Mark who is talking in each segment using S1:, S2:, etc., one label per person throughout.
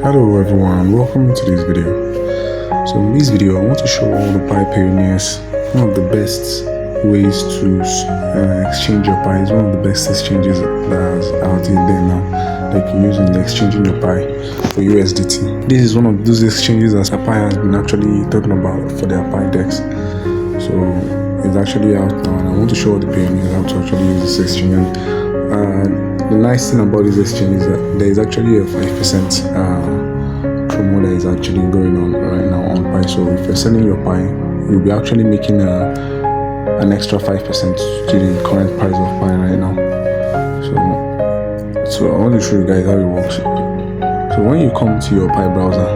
S1: Hello everyone, welcome to this video. So in this video I want to show all the Pi pioneers one of the best ways to exchange your Pi. It's one of the best exchanges that's out in there now that you can use in exchanging your Pi for USDT. This is one of those exchanges that Pi has been actually talking about for their Pi DEX. So it's actually out now and I want to show all the pioneers how to actually use this exchange. The nice thing about this exchange is that there is actually a 5% promo that is actually going on right now on Pi. So if you're selling your Pi, you'll be actually making an extra 5% to the current price of Pi right now. So I want to show you guys how it works. So when you come to your Pi browser,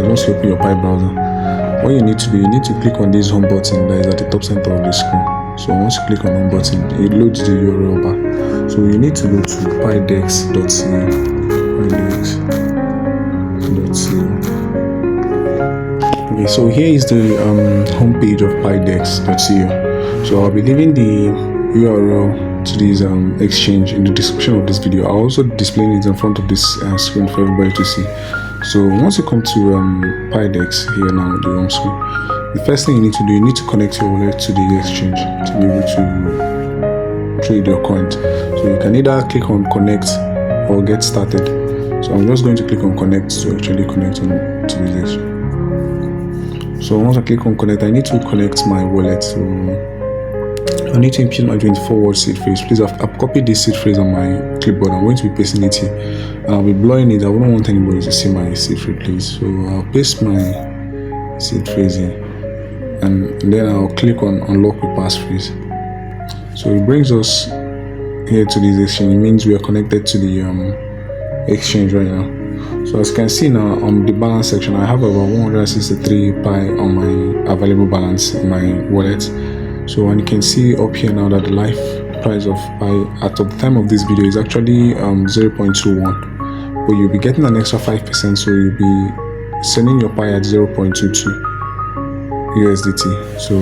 S1: once you open your Pi browser, what you need to do, you need to click on this home button that is at the top center of the screen. So once you click on home button, it loads the URL bar. So you need to go to pidex.co. Okay, so here is the home page of pidex.co. So I'll be leaving the URL to this exchange in the description of this video. I'll also display it in front of this screen for everybody to see. So once you come to Pidex here now, the home screen, the first thing you need to do, you need to connect your wallet to the exchange to be able to trade your coins. So you can either click on connect or get started. So I'm just going to click on connect to actually connect to this exchange. So once I click on connect, I need to connect my wallet. So I need to input my 24-word seed phrase. Please, I've copied this seed phrase on my clipboard. I'm going to be pasting it here. I'll be blurring it. I wouldn't want anybody to see my seed phrase, please. So I'll paste my seed phrase here, and then I'll click on unlock with passphrase. So it brings us here to this exchange. It means we are connected to the exchange right now. So as you can see now on the balance section, I have about 163 Pi on my available balance in my wallet. So and you can see up here now that the live price of Pi at the time of this video is actually 0.21, but you'll be getting an extra 5%, so you'll be selling your Pi at 0.22 USDT. So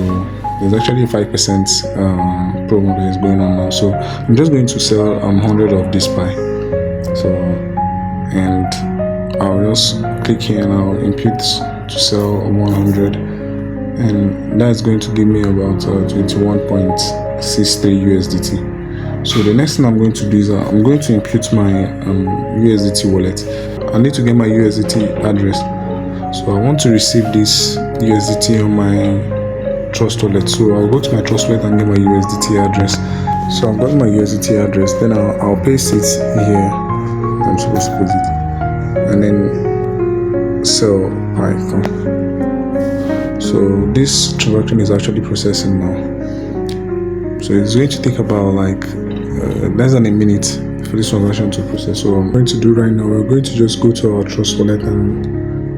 S1: there's actually a 5% promo that is going on now. So I'm just going to sell 100 of this Pi. So and I'll just click here and I'll input to sell 100, and that's going to give me about 21.63 USDT. So the next thing I'm going to do is I'm going to input my USDT wallet. I need to get my USDT address. So I want to receive this USDT on my Trust Wallet. So I'll go to my Trust Wallet and get my USDT address. So I've got my USDT address. Then I'll paste it here. I'm supposed to paste it, and then sell Pi. So this transaction is actually processing now. So it's going to take about like less than a minute for this transaction to process. So what I'm going to do right now, we're going to just go to our Trust Wallet and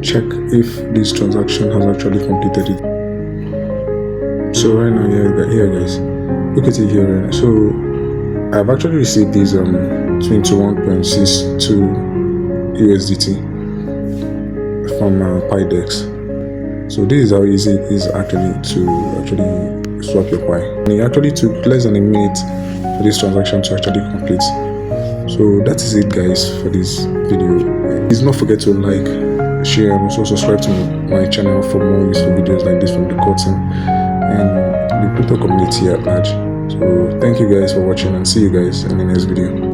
S1: check if this transaction has actually completed it. So right now, here guys, look at it here. Right? So I've actually received these 21.62 USDT from Pidex. So this is how easy it is actually to swap your Pi. And it actually took less than a minute for this transaction to actually complete. So that is it guys for this video. Please don't forget to like, share, and also subscribe to my channel for more useful videos like this from the core team and the crypto community at large. So thank you guys for watching, and see you guys in the next video.